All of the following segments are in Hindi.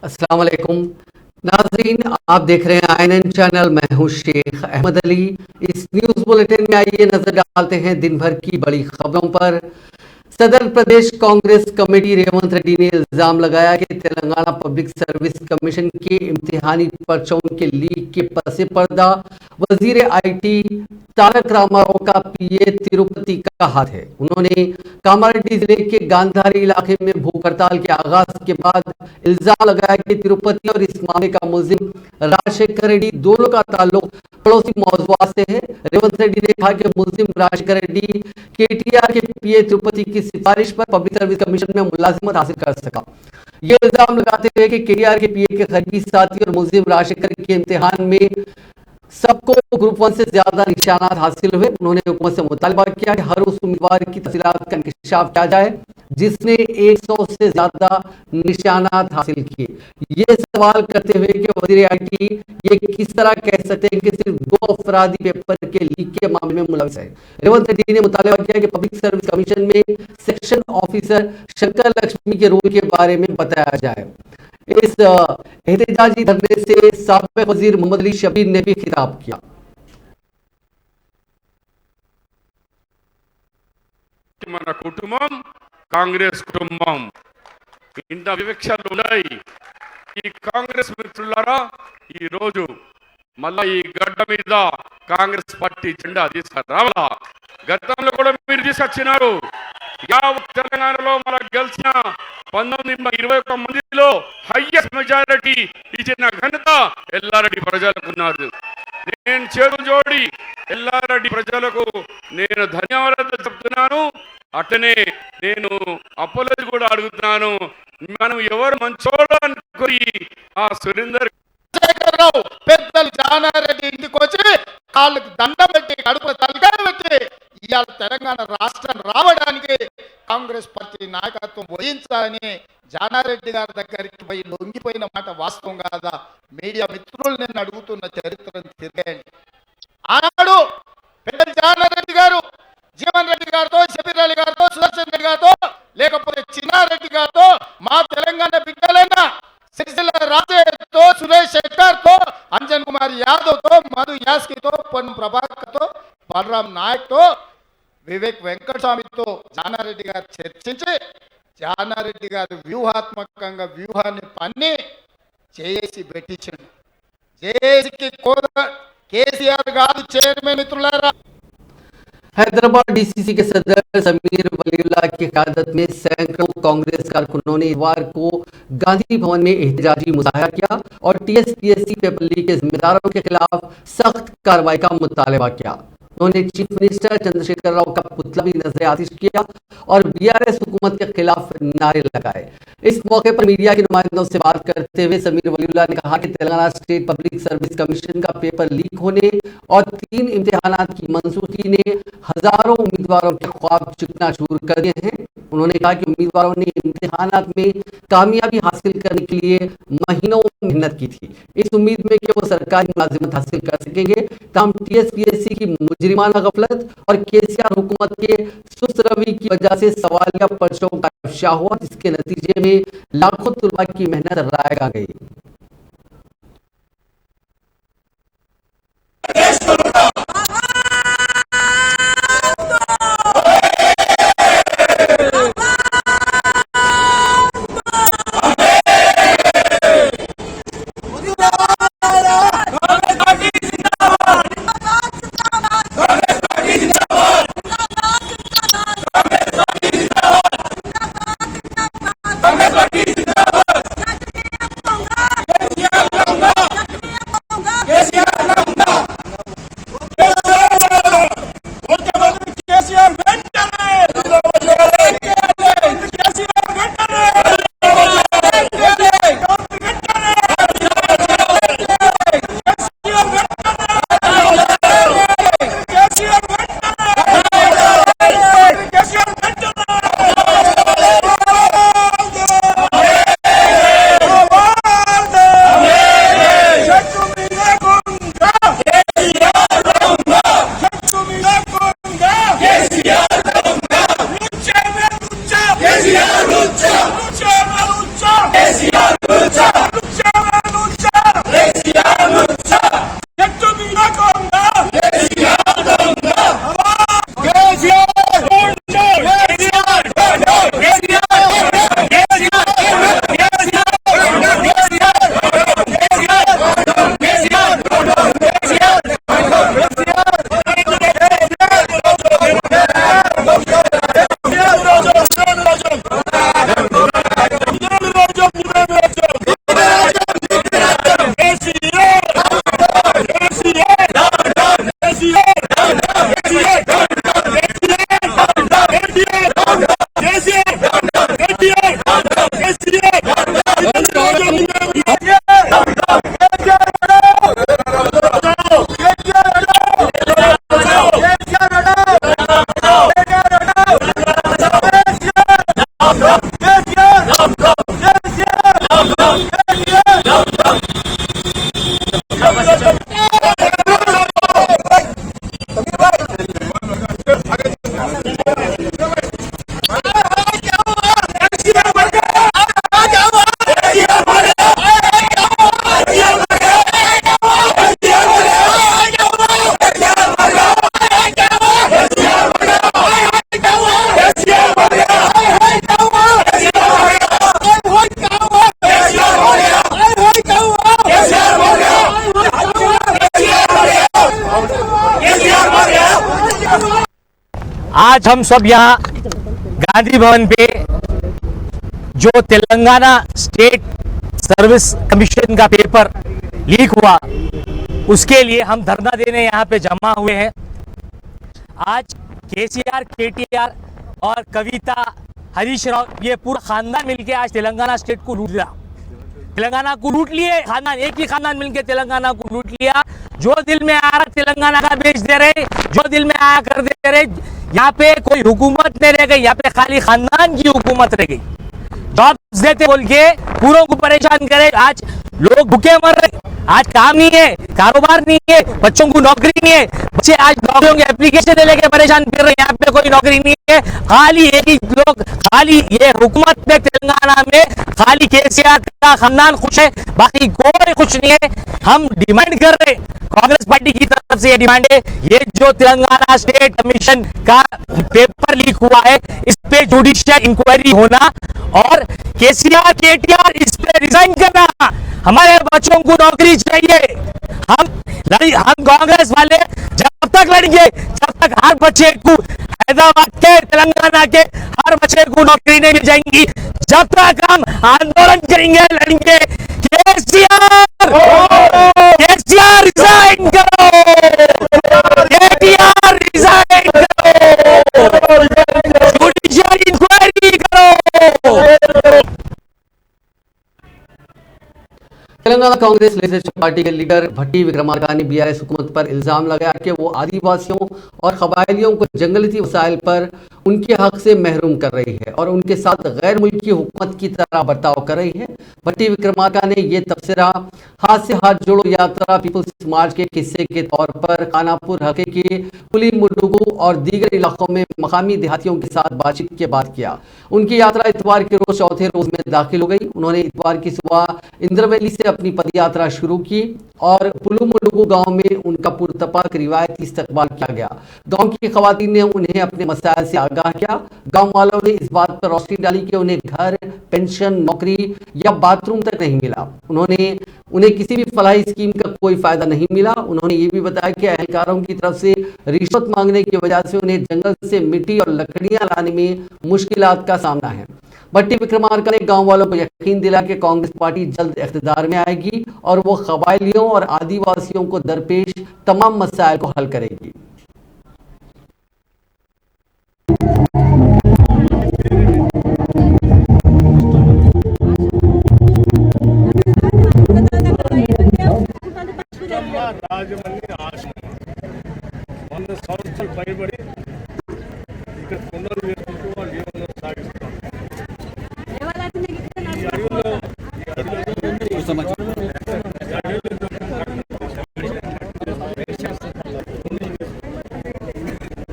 अस्सलाम वालेकुम नाजरीन, आप देख रहे हैं आईएनएन चैनल। मैं हूं शेख अहमद अली। इस न्यूज बुलेटिन में आइए नजर डालते हैं दिन भर की बड़ी खबरों पर। सदर प्रदेश कांग्रेस कमेटी रेवंत रेड्डी ने इल्जाम लगाया कि तेलंगाना पब्लिक सर्विस कमीशन के इम्तिहानी पर्चों के लीक के पसे पर्दा वजीर आईटी तारक रामाराव का पीए तिरुपति का हाथ है। उन्होंने कामारेड्डी जिले के गांधारी इलाके में भूख हड़ताल के आगाज के बाद इल्जाम लगाया कि तिरुपति और इस मामले का मुलजिम राजशेखर रेड्डी दोनों का ताल्लुक पड़ोसी मौजूदा से है। रेवंत रेड्डी ने कहा कि मुलजिम राजशेखर रेड्डी केटीआर के पीए तिरुपति की सिफारिश पर पब्लिक सर्विस कमीशन में मुलाजिमत हासिल कर सका। ये इल्जाम लगाते हुए कि केटीआर के पीए के करीबी साथी और मुलजिम राजशेखर के इम्तिहान में सबको ग्रुप 1 से ज्यादा निशानात हासिल हुए। उन्होंने हुकूमत से मुतालबा किया कि हर उस उम्मीदवार की तफसीलात का इंकशाफ किया जाए जिसने 100 से ज्यादा निशानात हासिल किए। ये सवाल करते हुए कि वजीर आईटी ये किस तरह कह सकते हैं कि सिर्फ 2 अफराधी पेपर के लीक के मामले में मुलविस है। रेवंत रेड्डी ने मुतालबा किया कि पब्लिक सर्विस कमीशन में सेक्शन ऑफिसर शंकर लक्ष्मी के रोल के बारे में बताया जाए। इस एहतजाजी धरने से साबिक वजीर मोहम्मद अली शबीर ने भी खिताब किया। మన కుటుంబం కాంగ్రెస్ కుటుంబం ఇంత వివక్షలు ఉన్నాయి। ఈ కాంగ్రెస్ మిత్రులారా ఈ రోజు మళ్ళా ఈ గడ్డ మీద కాంగ్రెస్ పార్టీ జెండా తీసుకురావాలా। గతంలో కూడా మీరు తీసుకొచ్చినారు। యావత్ తెలంగాణలో మనకు గెలిచిన 1921 మందిలో హైయెస్ట్ మెజారిటీ ఇచ్చిన ఘనత ఎల్లారెడ్డి ప్రజలకు ఉన్నారు। నేను చేతులు జోడి ఎల్లారెడ్డి ప్రజలకు నేను ధన్యవాదాలు చెప్తున్నాను। అట్లనే నేను అప్పలేదు కూడా అడుగుతున్నాను। మనం ఎవరు మంచోడు అనుకుని ఆ సురేందర్ పెద్దలు జానారెడ్డి ఇంటికి వచ్చి వాళ్ళకి దండం పెట్టి కడుపు తలకాయ పెట్టి ఇవాళ తెలంగాణ రాష్ట్రం రావడానికి కాంగ్రెస్ పార్టీ నాయకత్వం వహించాలని జానారెడ్డి గారి దగ్గరికి పోయి లొంగిపోయిన మాట వాస్తవం కాదా? మీడియా మిత్రులు నేను అడుగుతున్న చరిత్రను తిరగండి। ఆనాడు పెద్దలు జానారెడ్డి గారు జీవన్ రెడ్డి గారితో, షబీర్ అలీ గారితో, సుదర్శన్ రెడ్డి గారితో, లేకపోతే చిన్నారెడ్డి గారితో, మా తెలంగాణ బిడ్డలైన సిరిసిల్ల రాజేతో, సురేష్ శెట్టార్తో, అంజన్ కుమార్ యాదవ్తో, మధు యాస్కితో, పొన్నం ప్రభాకర్తో, బలరాం నాయక్తో, వివేక్ వెంకటస్వామితో జానారెడ్డి గారు చర్చించి జానారెడ్డి గారు వ్యూహాత్మకంగా వ్యూహాన్ని పన్ని చేసి పెట్టించండి। జేఏసీకి కేసీఆర్ గారు చైర్మన్ మిత్రులారా। हैदराबाद डीसीसी के सदर समीर वलीउल्लाह की क़यादत में सैकड़ों कांग्रेस कारकुनों ने इतवार को गांधी भवन में एहतजाजी मुजाहरा किया और टीएसपीएससी पेपर लीक के जिम्मेदारों के खिलाफ सख्त कार्रवाई का मुतालबा किया। उन्होंने चीफ मिनिस्टर चंद्रशेखर राव का पुतला भी नजर आतिश किया और बीआरएस हुकूमत के खिलाफ नारे लगाए। इस मौके पर मीडिया के नुमाइंदों से बात करते हुए समीर वलीउल्लाह ने कहा कि Telangana state public service commission का पेपर लीक होने और 3 इम्तिहानात की मंसूखी ने हजारों उम्मीदवारों के ख्वाब चकनाचूर कर दिए हैं। उन्होंने कहा कि उम्मीदवारों ने इम्तिहानात में कामयाबी हासिल करने के लिए महीनों मेहनत की थी, इस उम्मीद में कि वो सरकारी मुलाजिमत हासिल कर सकेंगे। ताहम टीएसपीएससी की मुजरिमाना गफलत और केसीआर हुकूमत के सुस्त रवैये की वजह से सवालिया पर्चों का अफशा हुआ, जिसके नतीजे में लाखों तुलबा की मेहनत रायगा गई। आज हम सब यहाँ गांधी भवन पे जो तेलंगाना स्टेट सर्विस कमीशन का पेपर लीक हुआ उसके लिए हम धरना देने यहाँ पे जमा हुए हैं। आज केसीआर, केटीआर और कविता, हरीश राव, ये पूरा खानदान मिलके आज तेलंगाना स्टेट को लूट लिया। तेलंगाना को लूट लिए खानदान, एक ही खानदान मिलके तेलंगाना को लूट लिया। जो दिल में आ रहा तेलंगाना का बेच दे रहे, जो दिल में आया कर दे रहे। यहाँ पे कोई हुकूमत नहीं रह गई, यहाँ पे खाली खानदान की हुकूमत रह गई। जॉब्स देते बोल के पूरों को परेशान करे। आज लोग भूखे मर रहे, आज काम नहीं है, कारोबार नहीं है, बच्चों को नौकरी नहीं है। बच्चे आज नौकरियों के एप्लीकेशन लेके परेशान फिर रहे। यहाँ पे कोई नौकरी नहीं है, खाली एक ही लोग, खाली ये हुकूमत में तेलंगाना में खाली केसीआर का खानदान खुश है, बाकी कोई खुश नहीं है। हम डिमांड कर रहे, कांग्रेस पार्टी की तरफ से ये डिमांड है, ये जो तेलंगाना स्टेट कमीशन का पेपर लीक हुआ है इस पे जुडिशियल इंक्वायरी होना और केसीआर, केटीआर इस पे रिजाइन करना। हमारे बच्चों को नौकरी चाहिए। हम कांग्रेस वाले जब तक लड़ेंगे, जब तक हर बच्चे को, हैदराबाद के, तेलंगाना के हर बच्चे को नौकरी नहीं मिल जाएंगी, जब तक हम आंदोलन करेंगे, लड़ेंगे। केसीआर, केसीआर रिजाइन करो, केटीआर रिजाइन करो, जुडिशियल इंक्वायरी करो। तेलंगाना कांग्रेस लेजिस्लेटिव पार्टी के लीडर भट्टी विक्रमार्का ने बीआरएस हुकूमत पर इल्जाम लगाया कि वो आदिवासियों और कबायलियों को जंगली वसाइल पर उनके हक से महरूम कर रही है और उनके साथ गैर मुल्की हुकूमत की तरह बर्ताव कर रही है। भट्टी विक्रमार्का ने यह तबसरा हाथ से हाथ जोड़ो यात्रा पीपुल्स मार्च के हिस्से के तौर पर खानापुर हल्के के पुलीमुडुगु और दीगर इलाकों में मकामी देहातियों के साथ बातचीत के बाद किया। उनकी यात्रा इतवार के रोज चौथे रोज में दाखिल हो गई। उन्होंने इतवार की सुबह इंद्रवैली से अपनी पदयात्रा शुरू की और पुलुमुडुगु गांव में उनका पुरतपाक रिवायती इस्तकबाल किया गया। गांव की खवातीन ने उन्हें अपने मसाइल से आगाह किया। गांव वालों ने इस बात पर रोशनी डाली कि उन्हें घर, पेंशन, नौकरी या बाथरूम तक नहीं मिला। उन्हें किसी भी फलाही स्कीम का कोई फायदा नहीं मिला। उन्होंने ये भी बताया कि अहलकारों की तरफ से रिश्वत मांगने की वजह से उन्हें जंगल से मिट्टी और लकड़ियां लाने में मुश्किलात का सामना है। भट्टी विक्रमार्का ने गांव वालों को यकीन दिला कि कांग्रेस पार्टी जल्द इख्तिदार में आएगी और वो कबायलियों और आदिवासियों को दरपेश तमाम मसाइल को हल करेगी। రాజమండ్రి ఆశ్రమం 100 సంవత్సరాలు పైబడి ఇక్కడ కొండలు వేసుకుంటూ వాళ్ళు జీవనం సాగిస్తున్నారు. ఈ అడవిలో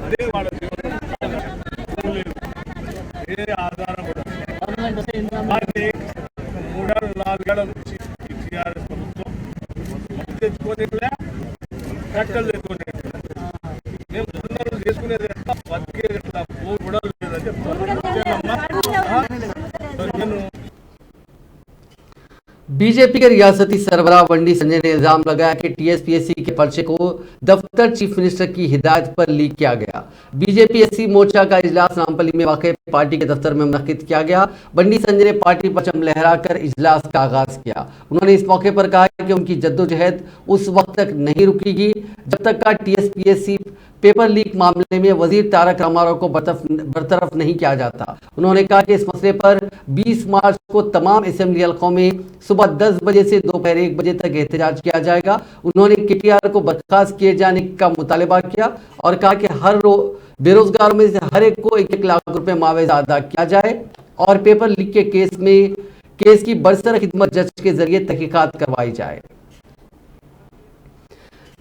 అదే వాళ్ళ జీవనం ఏ ఆధారం కూడా దాన్ని 3-4 నుంచి టీఆర్ఎస్ ప్రభుత్వం తెచ్చుకోనిలే, కట్టలు తెచ్చుకోనిలే. మేము ధర్నాలు చేసుకునేది ఎట్లా, బతికేది ఎట్లా, కూడా లేదని చెప్తాను. నేను बीजेपी के रियासती सरबराह बंडी संजय ने इल्जाम लगाया कि टीएसपीएससी के पर्चे को दफ्तर चीफ मिनिस्टर की हिदायत पर लीक किया गया। बीजेपी एससी मोर्चा का इजलास नामपल्ली में वाक़ पार्टी के दफ्तर में मुनक्किद किया गया। बंडी संजय ने पार्टी परचम लहराकर इजलास का आगाज किया। उन्होंने इस मौके पर कहा कि उनकी जद्दोजहद उस वक्त तक नहीं रुकेगी जब तक का टीएसपीएससी पेपर लीक मामले में वजीर तारक रामाराव को बरतरफ नहीं किया जाता। उन्होंने कहा कि इस मसले पर 20 मार्च को तमाम असेंबली हलकों में सुबह 10 बजे से दोपहर 1 बजे तक एहतजाज किया जाएगा। उन्होंने केटीआर को बर्खास्त किए जाने का मुतालबा किया और कहा कि हर बेरोजगारों में से हर एक को 1-1 लाख रुपए मुआवजा अदा किया जाए और पेपर लीक के केस की बरसर खिदमत जज के जरिए तहकीकात करवाई जाए।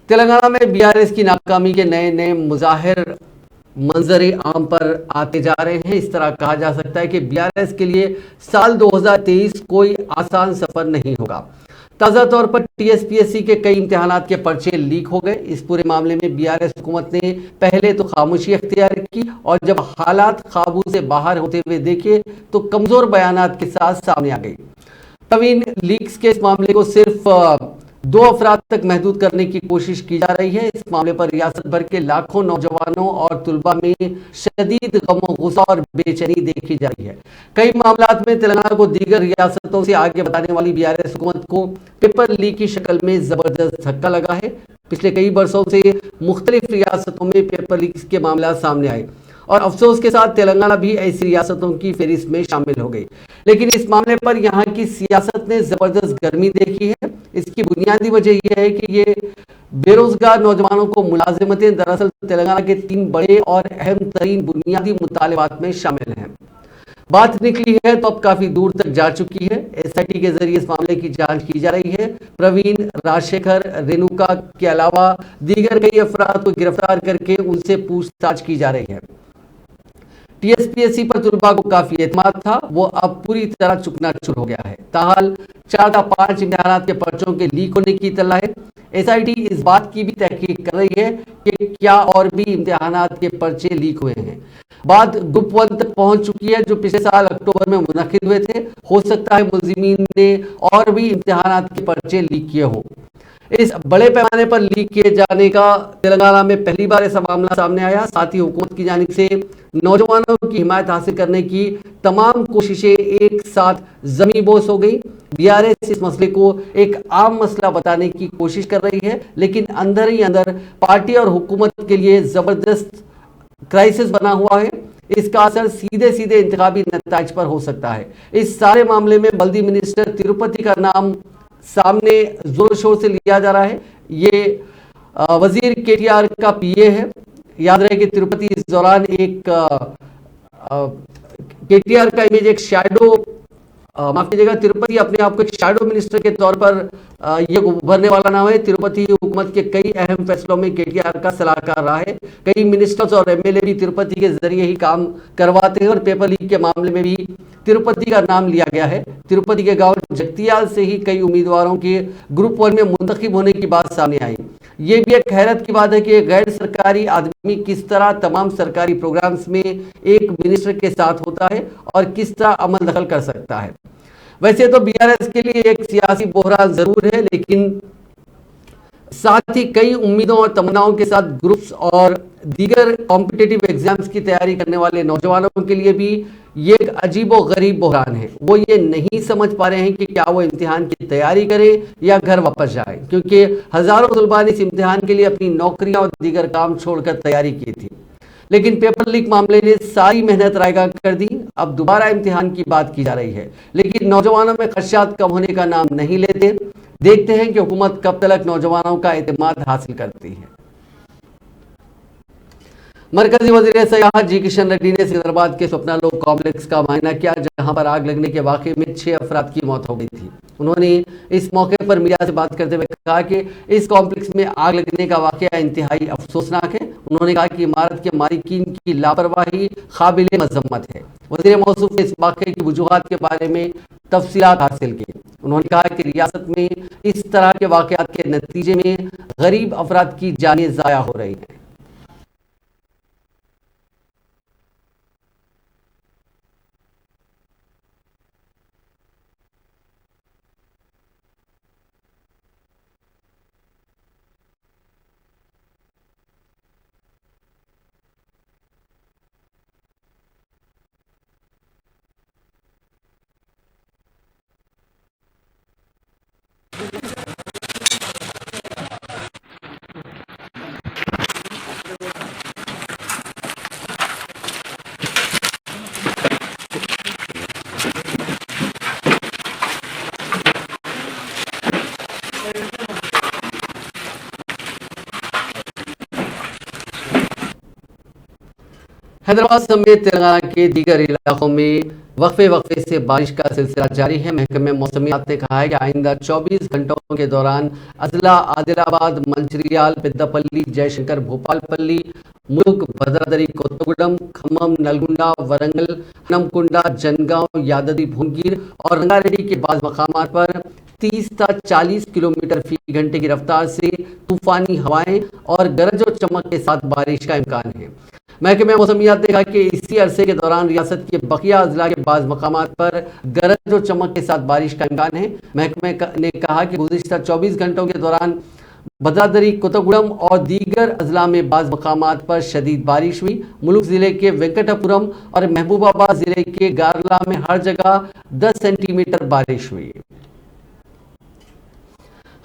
तेलंगाना में बीआरएस की नाकामी के नए नए मुजाहिर मंजरे आम पर आते जा रहे हैं। इस तरह कहा जा सकता है कि बीआरएस के लिए साल 2023 कोई आसान सफर नहीं होगा। ताज़ा तौर पर टीएसपीएससी के कई इम्तिहानात के पर्चे लीक हो गए। इस पूरे मामले में बीआरएस हुकूमत ने पहले तो खामोशी अख्तियार की और जब हालात काबू से बाहर होते हुए देखे तो कमजोर बयानात के साथ सामने आ गई। प्रवीण लीक्स के इस मामले को सिर्फ 2 अफराद तक महदूद करने की कोशिश की जा रही है। इस मामले पर रियासत भर के लाखों नौजवानों और तुलबा में शदीद गम गुस्सा और बेचैनी देखी जा रही है। कई मामलात में तेलंगाना को दीगर रियासतों से आगे बताने वाली बीआरएस हुकूमत को पेपर लीक की शक्ल में जबरदस्त धक्का लगा है। पिछले कई वर्षों से मुख्तलिफ रियासतों में पेपर लीक के मामला सामने आए और अफसोस के साथ तेलंगाना भी ऐसी रियासतों की फहरिस्त में शामिल हो गई। लेकिन इस मामले पर यहाँ की सियासत ने जबरदस्त गर्मी देखी है। इसकी बुनियादी वजह यह है कि ये बेरोजगार नौजवानों को मुलाजिमतें दरअसल तेलंगाना के 3 बड़े और अहम तरीन बुनियादी मुतालबात में शामिल हैं। बात निकली है तो अब काफी दूर तक जा चुकी है। एसआईटी के जरिए इस मामले की जांच की जा रही है। प्रवीण, राजशेखर, रेणुका के अलावा दीगर कई अफराद को गिरफ्तार करके उनसे पूछताछ की जा रही है। टीएसपीएससी पर तुलबा को काफी एतमाद था, वो अब पूरी तरह चुकनाचूर हो गया है। ताहाल 4 या 5 इम्तिहानात के पर्चों के लीक होने की इत्तला है। एसआईटी इस बात की भी तहकीक कर रही है कि क्या और भी इम्तिहानात के पर्चे लीक हुए हैं। बात ग्रुप 1 तक पहुंच चुकी है जो पिछले साल अक्टूबर में मुनक्किद हुए थे। हो सकता है मुलजिमीन ने और भी इम्तिहानात के पर्चे लीक किए हों। इस बड़े पैमाने पर लीक किए जाने का तेलंगाना में पहली बार ऐसा मामला सामने आया। साथ ही हुकूमत की जानिब से नौजवानों की हिमायत हासिल करने की तमाम कोशिशें एक साथ ज़मींबोस हो गई। बीआरएस इस मसले को एक आम मसला बताने की कोशिश कर रही है, लेकिन अंदर ही अंदर पार्टी और हुकूमत के लिए जबरदस्त क्राइसिस बना हुआ है। इसका असर सीधे सीधे इंतखाबी नताइज पर हो सकता है। इस सारे मामले में बल्दी मिनिस्टर तिरुपति का नाम सामने जोर शोर से लिया जा रहा है। ये वजीर केटीआर का पीए है। याद रहे कि तिरुपति इस दौरान एक केटीआर का इमेज एक शैडो माफ कीजिएगा, तिरुपति अपने आप को एक शैडो मिनिस्टर के तौर पर ये उभरने वाला नाम है। तिरुपति हुकूमत के कई अहम फैसलों में केटीआर का सलाहकार रहा है। कई मिनिस्टर्स और एमएलए भी तिरुपति के जरिए ही काम करवाते हैं और पेपर लीक के मामले में भी तिरुपति का नाम लिया गया है। तिरुपति के गांव जगतियाल से ही कई उम्मीदवारों के ग्रुप 1 में मुंतखब होने की बात सामने आई। ये भी एक हैरत की बात है कि एक गैर सरकारी आदमी किस तरह तमाम सरकारी प्रोग्राम्स में एक मिनिस्टर के साथ होता है और किस तरह अमल दखल कर सकता है। वैसे तो बीआरएस के लिए एक सियासी बोहरान जरूर है, लेकिन साथ ही कई उम्मीदों और तमन्नाओं के साथ ग्रुप्स और दीगर कॉम्पिटिटिव एग्जाम्स की तैयारी करने वाले नौजवानों के लिए भी ये एक अजीबो गरीब बहरान है। वो ये नहीं समझ पा रहे हैं कि क्या वो इम्तिहान की तैयारी करें या घर वापस जाएं, क्योंकि हजारों तलबा ने इस इम्तिहान के लिए अपनी नौकरियां और दीगर काम छोड़कर तैयारी की थी। लेकिन पेपर लीक मामले ने सारी मेहनत रायगा कर दी। अब दोबारा इम्तिहान की बात की जा रही है, लेकिन नौजवानों में खदशात कम होने का नाम नहीं लेते। देखते हैं कि हुकूमत कब तक नौजवानों का एतमाद हासिल करती है। मरकजी वजीर सयाहत जी किशन रेड्डी ने सिकंदराबाद के स्वप्ना लोक कॉम्प्लेक्स का मुआयना किया, जहां पर आग लगने के वाकये में 6 अफराद की मौत हो गई थी। उन्होंने इस मौके पर मीडिया से बात करते हुए कहा कि इस कॉम्प्लेक्स में आग लगने का वाकया इंतहाई अफसोसनाक है। उन्होंने कहा कि इमारत के मालिकीन की लापरवाही काबिल मजम्मत है। वज़ीर मौसूफ ने इस वाकये की वजूहात के बारे में तफसीलात हासिल की। उन्होंने कहा कि रियासत में इस तरह के वाकयात के नतीजे में गरीब अफराद की जानें ज़ाया हो रही हैं। हैदराबाद समेत तेलंगाना के दीगर इलाकों में वक्फे से बारिश का सिलसिला जारी है। महकमे मौसमियात ने कहा है कि आइंदा 24 घंटों के दौरान अजला, आदिलाबाद, मंचिर्याल, पेद्दापल्ली, जयशंकर, भोपालपल्ली, मुलुक, भद्रादरी, कोत्तगुडम, खम्मम, नलगुंडा, वरंगल, हनमकुंडा, जनगांव, याददी, भुंगीर और रंगारेड्डी के बाज़ मकामात पर 30 से 40 किलोमीटर फी घंटे की रफ्तार से तूफानी हवाएं और गरज और चमक के साथ बारिश का इम्कान है। महकमे मौसमियात ने कहा कि इसी अरसे के दौरान रियासत के बकिया अजला के बाज़ मकामात पर गरज और चमक के साथ बारिश का इम्कान है। महकमे ने कहा कि गुज़िश्ता 24 घंटों के दौरान भद्रादरी, कोत्तगुडम और दीगर अजला में बाज़ मकामात पर शदीद बारिश हुई। मुलुक ज़िले के वेंकटपुरम और महबूबाबाद ज़िले के गारला में हर जगह 10 सेंटीमीटर बारिश हुई।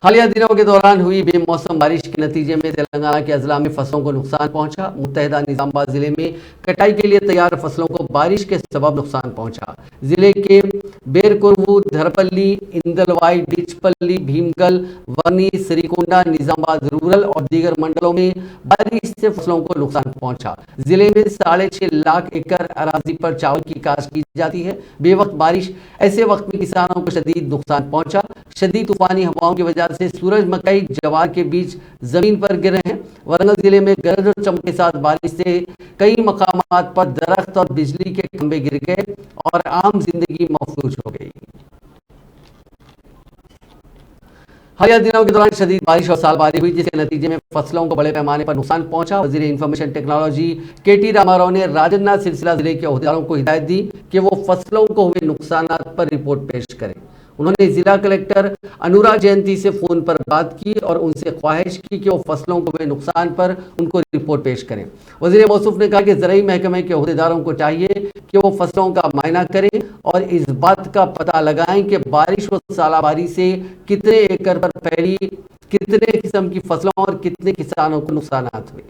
हालिया दिनों के दौरान हुई बेमौसम बारिश के नतीजे में तेलंगाना के अजला में फसलों को नुकसान पहुंचा। मुत्तहिदा निजामाबाद जिले में कटाई के लिए तैयार फसलों को बारिश के सबब नुकसान पहुंचा। जिले के बेरकुरवू, धरपल्ली, इंदलवाई, डिचपल्ली, भीमगल, वर्नी, श्रीकोंडा, निजामाबाद रूरल और दीगर मंडलों में बारिश से फसलों को नुकसान पहुंचा। जिले में 6.5 लाख एकड़ अराजी पर चावल की काश्त की जाती है। बेवक्त बारिश ऐसे वक्त में किसानों को शदीद नुकसान पहुंचा। शदीद तूफानी हवाओं की वजह से सूरज, मकई, जवार के बीज जमीन पर गिरे हैं। वरंगल जिले में गरज और चमक के साथ बारिश से कई मकामात पर दरख्त और बिजली के खंभे गिर गए और आम जिंदगी महफूज हो गई। हालिया दिनों के दौरान शदीद बारिश और सालबारी हुई, जिसके नतीजे में फसलों को बड़े पैमाने पर नुकसान पहुंचा। वजीर इंफॉर्मेशन टेक्नोलॉजी KT रामाराव ने राजन्ना सिलसिला जिले के ओहदेदारों को हिदायत दी कि वो फसलों को हुए नुकसान पर रिपोर्ट पेश करें। उन्होंने जिला कलेक्टर अनुराग जयंती से फोन पर बात की और उनसे ख्वाहिश की कि वो फसलों को हुए नुकसान पर उनको रिपोर्ट पेश करें। वजीर मौसूफ ने कहा कि ज़राई महकमे के ओहदेदारों को चाहिए कि वो फसलों का मायना करें और इस बात का पता लगाएं कि बारिश व सालाबारी से कितने एकड़ पर फैली, कितने किस्म की फसलों और कितने किसानों को नुकसान हुए।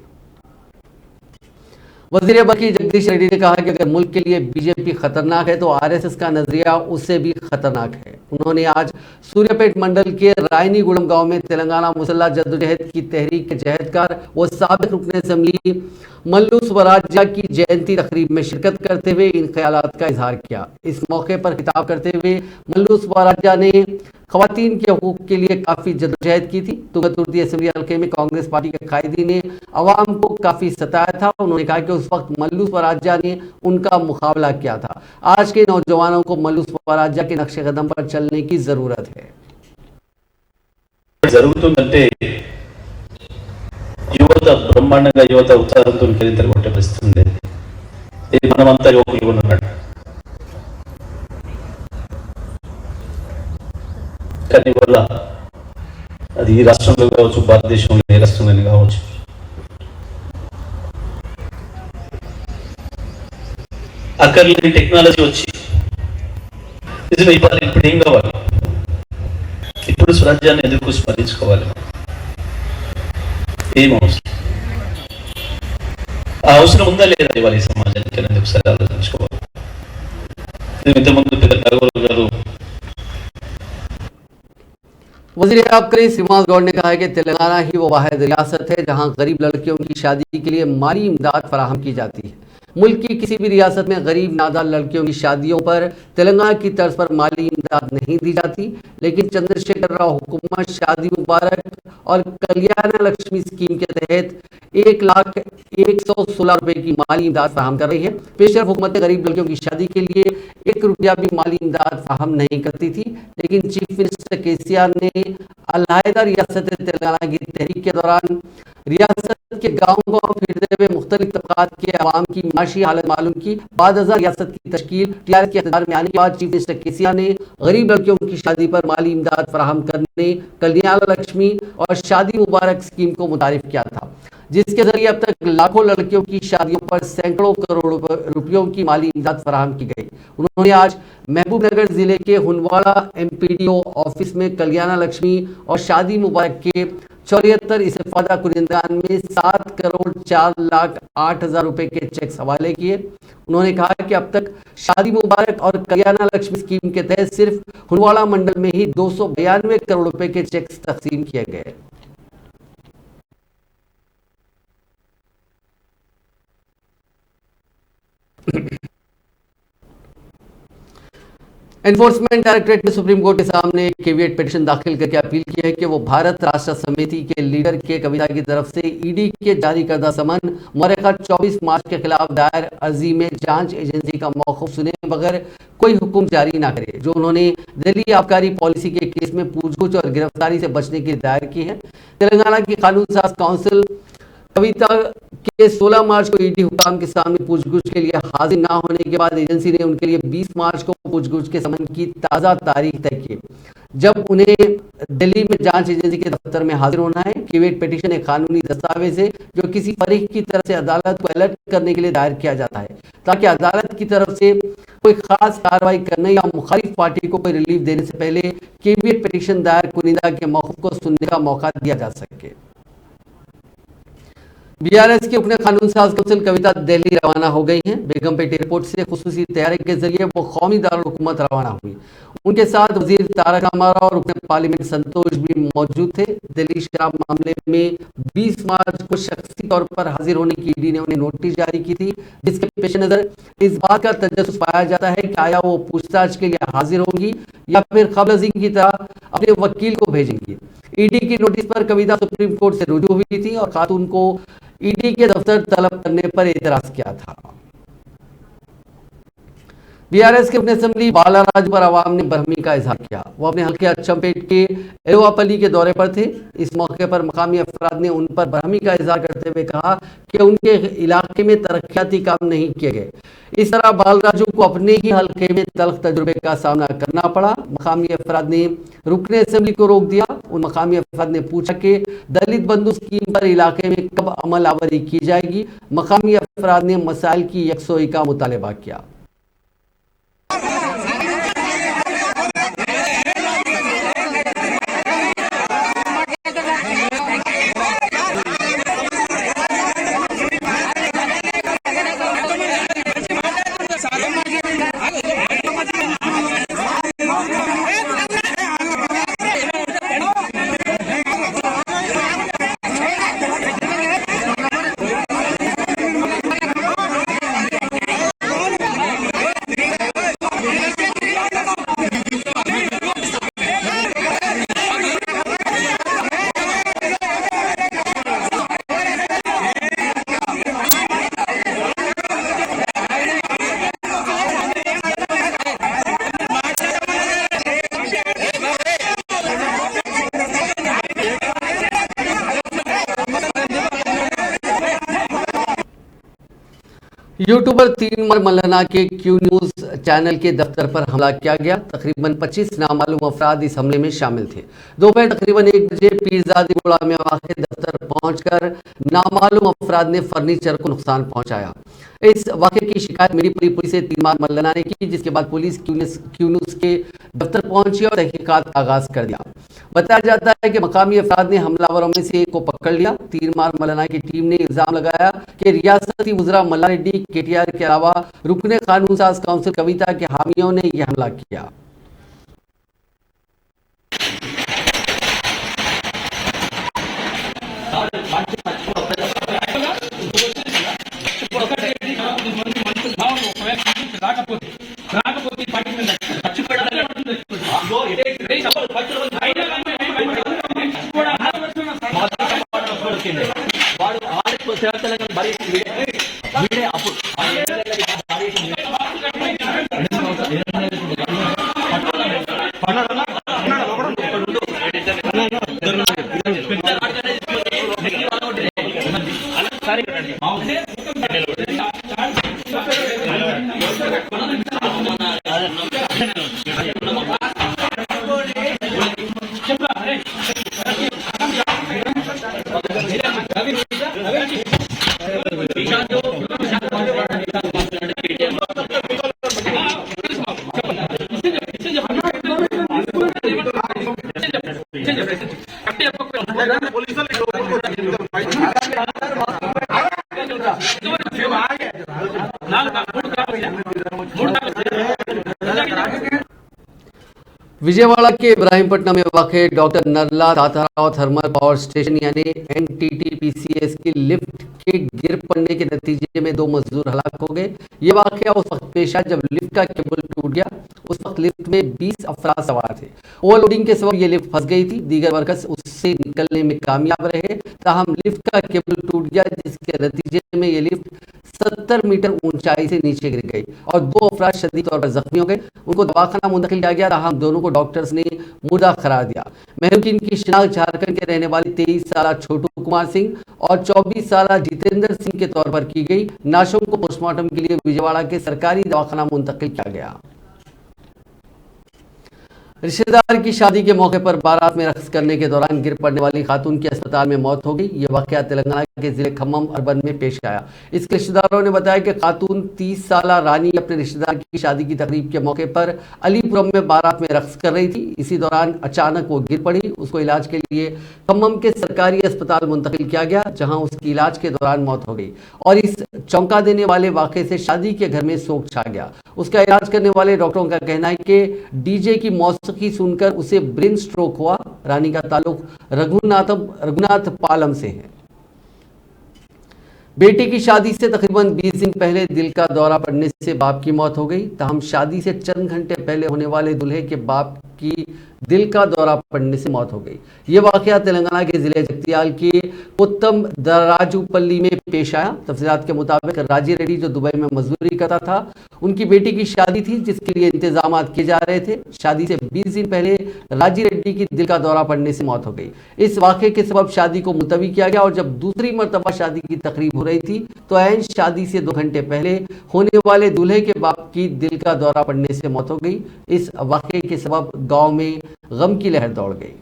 वज़ीर बकी जगदीश रेड्डी ने कहा कि अगर मुल्क के लिए बीजेपी खतरनाक है तो RSS का नजरिया उससे भी खतरनाक है। उन्होंने आज सूर्यापेट मंडल के रायनीगुड़म गांव में तेलंगाना मुसल्ला जद्दोजहद की तहरीक के जहदकार व साबिक रुकन असेंबली मल्लू स्वराज्या की जयंती तकरीब में शिरकत करते हुए इन ख्यालात का इजहार किया। इस मौके पर खिताब करते हुए मल्लू स्वराज्या ने खवातीन के हकूक के लिए काफ़ी जद्दोजहद की थी। तुगतुर्ती असेंबली हल्के में कांग्रेस पार्टी के कायदी ने अवाम को काफ़ी सताया था। उन्होंने कहा कि उस वक्त मल्लू स्वराज्या ने उनका मुकाबला किया था। आज के नौजवानों को मल्लू स्वराज्या के नक्शे कदम पर चलने की ज़रूरत है। జరుగుతుందంటే యువత బ్రహ్మాండంగా యువత ఉత్సాహంతో కేరింతలు కొట్టే పరిస్థితి ఉంది. ఇది మనమంతా యువకులు ఉన్నట్టు. కానీ వల్ల అది ఈ రాష్ట్రంలో కావచ్చు, భారతదేశంలో ఏ రాష్ట్రంలో కావచ్చు, అక్కడ టెక్నాలజీ వచ్చి నిజమే ఇప్పుడు ఏం కావాలి, ఇప్పుడు స్వరాజ్యాన్ని ఎందుకు స్మరించుకోవాలి, ఏం అవసరం, ఆ అవసరం ఉందా లేదా ఇవాళ ఈ సమాజానికి అనేది ఒకసారి ఆలోచించుకోవాలి. ఇంతకుముందు పెద్ద నాగోలు గారు वज़ीर आबकारी श्रीनिवास गौड़ ने कहा है कि तेलंगाना ही वो वाहिद रियासत है जहां गरीब लड़कियों की शादी के लिए माली इमदाद फराहम की जाती है। मुल्क की किसी भी रियासत में गरीब नादार लड़कियों की शादियों पर तेलंगाना की तर्ज पर माली इमदाद नहीं दी जाती, लेकिन चंद्रशेखर राव हुकूमत शादी मुबारक और कल्याण लक्ष्मी स्कीम के तहत 1,01,16 रुपए की माली इमदाद फराहम कर रही है। पेशरफ हुकूमत गरीब लड़कियों की शादी के लिए 1 रुपया भी माली इमदाद फराहम नहीं करती थी, लेकिन चीफ मिनिस्टर KCR ने अलहदा रियासत तेलंगाना की तहरीक के दौरान रियासत के गाँव फिरते हुए मुख्तलिफ तबकात के अवाम की माशी हालत मालूम की। बाद रियासत की तश्कील TRS के इक़्तिदार में आने के बाद चीफ मिनिस्टर KCR ने गरीब लड़कियों की शादी पर माली इमदाद फराहम करने कल्याण लक्ष्मी और शादी मुबारक स्कीम को मुतारिफ किया था, जिसके जरिए अब तक लाखों लड़कियों की शादियों पर सैकड़ों करोड़ रुपयों की माली इमदाद फराहम की गई। उन्होंने आज महबूबनगर जिले के हुनवाड़ा MPDO ऑफिस में कल्याण लक्ष्मी और शादी मुबारक के 74 इस्तेफादा कुरिंदान में 7,04,08,000 रुपए के चेक हवाले किए। उन्होंने कहा कि अब तक शादी मुबारक और कल्याण लक्ष्मी स्कीम के तहत सिर्फ हुनवाड़ा मंडल में ही 292 करोड़ रुपए के चेक तकसीम किए गए। एनफोर्समेंट डायरेक्टरेट ने सुप्रीम कोर्ट के सामने एक कैविएट पिटीशन दाखिल करके अपील की है कि वो भारत राष्ट्र समिति के लीडर के कविता की तरफ से ईडी के जारी करदा समन मुअर्रखा 24 मार्च के खिलाफ दायर अर्जी में जांच एजेंसी का मौक़िफ़ सुने बगैर कोई हुक्म जारी ना करे, जो उन्होंने दिल्ली आबकारी पॉलिसी के केस में पूछगछ और गिरफ्तारी से बचने की दायर की है। तेलंगाना की कानून साज काउंसिल कविता के कि 16 मार्च को ईडी हुकाम के सामने पूछगछ के लिए हाजिर ना होने के बाद एजेंसी ने उनके लिए 20 मार्च को पूछगछ के समन की ताज़ा तारीख तय की, जब उन्हें दिल्ली में जांच एजेंसी के दफ्तर में हाजिर होना है। क्यूएट पिटीशन एक कानूनी दस्तावेज है जो किसी फरीक की तरफ से अदालत को अलर्ट करने के लिए दायर किया जाता है, ताकि अदालत की तरफ से कोई खास कार्रवाई करने या मुखालिफ पार्टी को कोई रिलीफ देने से पहले क्यूएट पिटीशन दायर कुनिंदा के मौक़िफ़ को सुनने का मौका दिया जा सके। बीआरएस के उपने कानून साज कौंसिल कविता दिल्ली रवाना हो गई हैं। बेगमपेट एयरपोर्ट से खुसूसी तैयारी के जरिए वो कौमी दारुल हुकूमत रवाना हुई। उनके साथ वजीर तारक रामाराव और उपने पार्लियामेंट संतोष भी मौजूद थे। दिल्ली शराब मामले में 20 मार्च को शख्सी तौर पर हाजिर होने की ईडी ने उन्हें नोटिस जारी की थी, जिसके पेश नजर इस बात का तजस्सुस पाया जाता है कि आया वो पूछताछ के लिए हाजिर होंगी या फिर खबरजी की तरह अपने वकील को भेजेंगी। ईडी की नोटिस पर कविता सुप्रीम कोर्ट से रुजू हुई थी और खातून को ईडी के दफ्तर तलब करने पर एतराज किया था। बीआरएस के अपने असेंबली बालाराज पर आवाम ने बरहमी का इजहार किया। वो अपने हल्के अचंपेट के एलोवापल्ली के दौरे पर थे। इस मौके पर मकामी अफराद ने उन पर बरहमी का इजहार करते हुए कहा कि उनके इलाके में तरक्याती काम नहीं किए गए। इस तरह बालराजू को अपने ही हल्के में तल्ख तजुर्बे का सामना करना पड़ा। मकामी अफराद ने रुकने असेंबली को रोक दिया। उन मकामी अफराद ने पूछा कि दलित बंधु स्कीम पर इलाके में कब अमल आवरी की जाएगी। मकामी अफराद ने मसाइल की यकसोई का मुतालबा किया। यूट्यूबर 3 मार्च मल्लाना के क्यू न्यूज चैनल के दफ्तर पर हमला किया गया। तकरीबन 25 नामालूम अफराद इस हमले में शामिल थे। दोपहर तकरीबन 1 बजे पीरजादी बुड़ा में वाक़ दफ्तर पहुंचकर नामालूम अफराद ने फर्नीचर को नुकसान पहुंचाया। इस वाक़े की शिकायत मिरीपुरी पुलिस से 3 मार्च मल्लाना ने की, जिसके बाद पुलिस क्यू न्यूज के दफ्तर पहुंची और तहकीकात का आगाज कर दिया। बताया जाता है कि मकामी अफराद ने हमलावरों में से एक को पकड़ लिया। 3 मार्च मल्लाना की टीम ने इल्जाम लगाया कि रियासती वज़रा मल्ला रेड्डी, केटीआर के अलावा रुकने कानून साज काउंसिल कविता के हामियों ने यह हमला किया। विजयवाड़ा के इब्राहिमपट्टनम में वाक़े doctor Narla ताताराव thermal power station यानी NTTPCS की लिफ्ट के गिर पड़ने के नतीजे में 2 मजदूर हलाक हो गए। ये वाक़या उस वक्त पेश आया जब लिफ्ट का केबल टूट गया। उस वक्त लिफ्ट में 20 अफराद सवार थे। ओवरलोडिंग के सबब ये लिफ्ट फंस गई थी। दीगर वर्कर्स उससे निकलने में कामयाब रहे, ताहम लिफ्ट का केबल टूट गया, जिसके नतीजे में ये लिफ्ट 70 70 मीटर ऊंचाई से नीचे गिर गई और 2 अफराद शदीद तौर पर जख्मी हो गए। उनको दवाखाना मुंतकिल किया गया, ताहम दोनों को डॉक्टर्स ने मुर्दा करार दिया। महरूकीन की शिनाख्त झारखंड के रहने वाले 23 साल छोटू कुमार सिंह और 24 साल जितेंद्र सिंह के तौर पर की गई। नाशों को पोस्टमार्टम के लिए विजयवाड़ा के सरकारी दवाखाना मुंतकिल किया गया। रिश्तेदार की शादी के मौके पर बारात में रक्स करने के दौरान गिर पड़ने वाली खातून की अस्पताल में मौत हो गई। ये वाकया तेलंगाना के जिले खम्मम अर्बन में पेश आया। इसके रिश्तेदारों ने बताया कि खातून 30 साल रानी अपने रिश्तेदार की शादी की तकरीब के मौके पर अलीपुरम में बारात में रक्स कर रही थी। इसी दौरान अचानक वो गिर पड़ी। उसको इलाज के लिए खम्मम के सरकारी अस्पताल मुंतकिल किया गया, जहाँ उसकी इलाज के दौरान मौत हो गई। और इस चौंका देने वाले वाकये से शादी के घर में शोक छा गया। उसका इलाज करने वाले डॉक्टरों का कहना है कि डीजे की मौसीकी सुनकर उसे ब्रेन स्ट्रोक हुआ। रानी का ताल्लुक रघुनाथ पालम से है। बेटी की शादी से तकरीबन 20 दिन पहले दिल का दौरा पड़ने से बाप की मौत हो गई। ताहम शादी से चंद घंटे पहले होने वाले दूल्हे के बाप की दिल का दौरा पड़ने से मौत हो गई। ये वाकया तेलंगाना के जिले जगतियाल के उत्तम दराजूपल्ली में पेश आया। तफसीलात के मुताबिक राजी रेड्डी जो दुबई में मजदूरी करता था, उनकी बेटी की शादी थी जिसके लिए इंतजाम किए जा रहे थे। शादी से 20 दिन पहले राजी रेड्डी की दिल का दौरा पड़ने से मौत हो गई। इस वाकये के सबब शादी को मुलतवी किया गया और जब दूसरी मरतबा शादी की तकरीब हो रही थी तो ऐन शादी से 2 घंटे पहले होने वाले दूल्हे के बाप की दिल का दौरा पड़ने से मौत हो गई। इस वाकये के सबब गांव में गम की लहर दौड़ गई।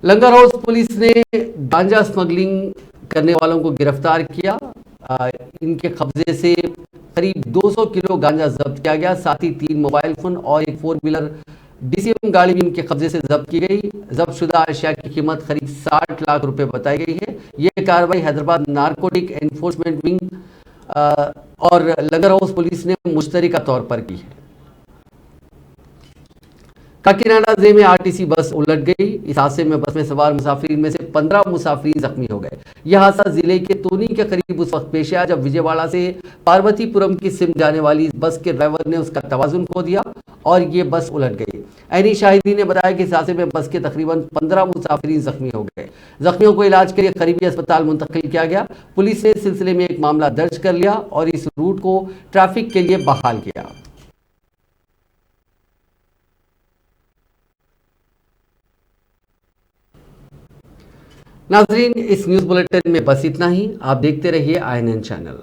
लंगर हाउस पुलिस ने गांजा स्मगलिंग करने वालों को गिरफ्तार किया। इनके कब्जे से करीब 200 किलो गांजा जब्त किया गया। साथ ही 3 मोबाइल फोन और एक 4 व्हीलर डीसीएम गाड़ी भी इनके कब्जे से जब्त की गई। जब्त शुदा अशिया की कीमत करीब 60 लाख रुपए बताई गई है। यह कार्रवाई हैदराबाद नारकोटिक एनफोर्समेंट विंग और लंगर हाउस पुलिस ने मुश्तरका तौर पर की है। काकीनाडा जिले में आरटीसी बस उलट गई। इस हादसे में बस में सवार मुसाफिरीन में से 15 मुसाफिरीन जख्मी हो गए। यह हादसा जिले के तोनी के करीब उस वक्त पेश आया जब विजयवाड़ा से पार्वतीपुरम की सिम जाने वाली इस बस के ड्राइवर ने उसका तवाजुन खो दिया और ये बस उलट गई। ऐनी शाहिदी ने बताया कि इस हादसे में बस के तकरीबन 15 मुसाफिरीन जख्मी हो गए। जख्मियों को इलाज के लिए करीबी अस्पताल मुंतकिल किया गया। पुलिस ने इस सिलसिले में एक मामला दर्ज कर लिया और इस रूट को ट्रैफिक के लिए बहाल किया। नाजरीन, इस न्यूज बुलेटिन में बस इतना ही। आप देखते रहिए INN चैनल।